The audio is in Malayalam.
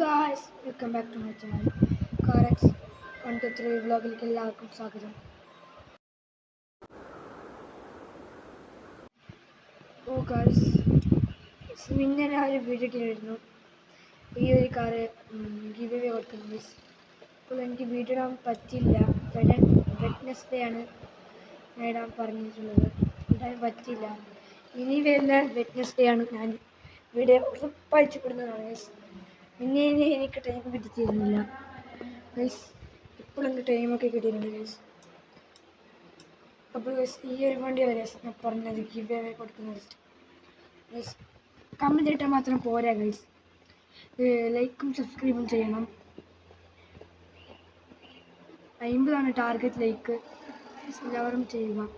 guys, welcome back to my channel. Karex 123 വ്ളോഗിലേക്ക് എല്ലാവർക്കും സ്വാഗതം. ഗായ്സ്, പിന്നെ ഞാൻ ഒരു വീഡിയോ ഇട്ടിരുന്നു. ഈ ഒരു കാറ് ഗിവ് അവേ കൊടുക്കുന്നത്. അപ്പോൾ എനിക്ക് വീഡിയോ ഇടാൻ പറ്റില്ല. വെഡ്നെസ്ഡേ ആണ് ഇടാൻ പറഞ്ഞിട്ടുള്ളത്. ഇടാൻ പറ്റില്ല. ഇനി വരുന്ന വെഡ്നെസ്ഡേ ആണ് ഞാൻ വീഡിയോ ഉറപ്പയച്ചു കൊടുക്കുന്നതാണ്. പിന്നെ എനിക്ക് ടൈം കിട്ടിയിരുന്നില്ല ഗൈസ്. ഇപ്പോൾ എനിക്ക് ടൈമൊക്കെ കിട്ടിയിട്ടുണ്ട് ഗൈസ്. അപ്പോൾ ഗൈസ്, ഈ ഒരു വണ്ടിയല്ല ഗൈസ് ഞാൻ പറഞ്ഞത് ഗിവ് അവേ കൊടുക്കുന്നത്. ഗൈസ്, കമൻറ്റ് ഇട്ടാൽ മാത്രം പോരാ ഗൈസ്, ലൈക്കും സബ്സ്ക്രൈബും ചെയ്യണം. 50 ടാർഗറ്റ് ലൈക്ക്. എല്ലാവരും ചെയ്യുക.